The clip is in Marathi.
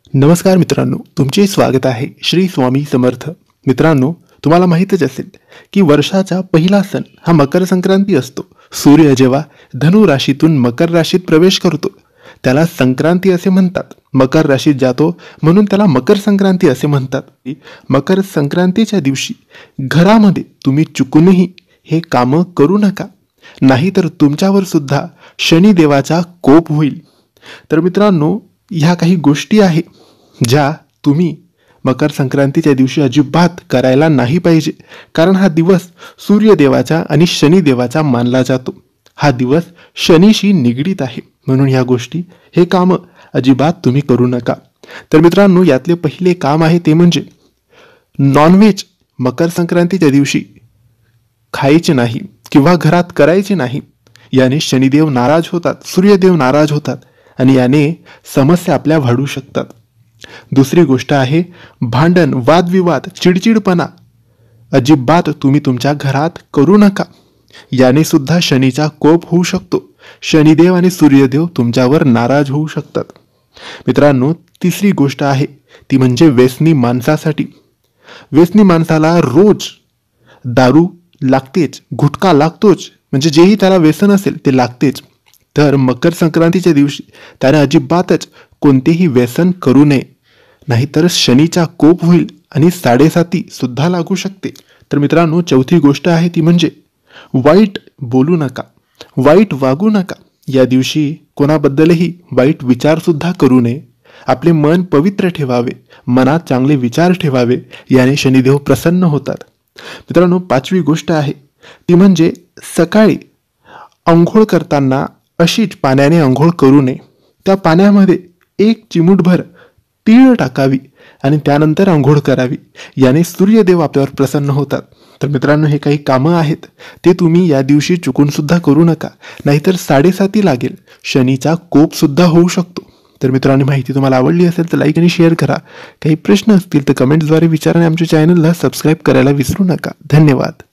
नमस्कार मित्रांनो, तुमचे स्वागत आहे श्री स्वामी समर्थ. मित्रांनो, तुम्हाला माहीतच असेल की वर्षाचा पहिला सण हा मकर संक्रांती असतो. सूर्य जेव्हा धनु राशीतून मकर राशीत प्रवेश करतो त्याला संक्रांती असे म्हणतात. मकर राशीत जातो म्हणून त्याला मकर संक्रांती असे म्हणतात. मकर संक्रांतीच्या दिवशी घरामध्ये तुम्ही चुकूनही हे कामं करू नका, नाहीतर तुमच्यावर सुद्धा शनिदेवाचा कोप होईल. तर मित्रांनो, ह्या काही गोष्टी आहे ज्या तुम्ही मकर संक्रांतीच्या दिवशी अजिबात करायला नाही पाहिजे, कारण हा दिवस सूर्यदेवाचा आणि शनिदेवाचा मानला जातो. हा दिवस शनीशी निगडीत आहे, म्हणून ह्या गोष्टी हे काम अजिबात तुम्ही करू नका. तर मित्रांनो, यातले पहिले काम आहे ते म्हणजे नॉनव्हेज मकर संक्रांतीच्या दिवशी खायचे नाही किंवा घरात करायचे नाही. याने शनिदेव नाराज होतात, सूर्यदेव नाराज होतात आणि याने समस्या आपल्या वाढू शकतात. दुसरी गोष्ट आहे भांडण, वादविवाद, चिडचिडपणा अजिबात तुम्ही तुमच्या घरात करू नका. याने सुद्धा शनीचा कोप होऊ शकतो. शनिदेव आणि सूर्यदेव तुमच्यावर नाराज होऊ शकतात. मित्रांनो, तिसरी गोष्ट आहे ती म्हणजे व्यसनी माणसासाठी. व्यसनी माणसाला रोज दारू लागतेच, गुटखा लागतोच, म्हणजे जेही त्याला व्यसन असेल ते लागतेच. तर मकर संक्रांतीच्या दिवशी त्याने अजिबातच कोणतेही व्यसन करू नये, नाहीतर शनीचा कोप होईल आणि 7.5 सुद्धा लागू शकते. तर मित्रांनो, चौथी गोष्ट आहे ती म्हणजे वाईट बोलू नका, वाईट वागू नका. या दिवशी कोणाबद्दलही वाईट विचार सुद्धा करू नये. आपले मन पवित्र ठेवावे, मनात चांगले विचार ठेवावे, याने शनिदेव प्रसन्न होतात. मित्रांनो, पाचवी गोष्ट आहे ती म्हणजे सकाळी अंघोळ करताना अशीच पाण्याने अंघोळ करू नये. त्या पाण्यामध्ये 1 चिमूटभर तीळ टाकावी आणि त्यानंतर अंघोळ करावी. याने सूर्यदेव आपल्यावर प्रसन्न होतात. तर मित्रांनो, हे काही कामं आहेत ते तुम्ही या दिवशी चुकून सुद्धा करू नका, नाहीतर 7.5 लागेल, शनीचा कोप सुद्धा होऊ शकतो. तर मित्रांनो, माहिती तुम्हाला आवडली असेल तर लाईक आणि शेअर करा. काही प्रश्न असतील तर कमेंट्सद्वारे विचारा आणि आमच्या चॅनलला सबस्क्राईब करायला विसरू नका. धन्यवाद.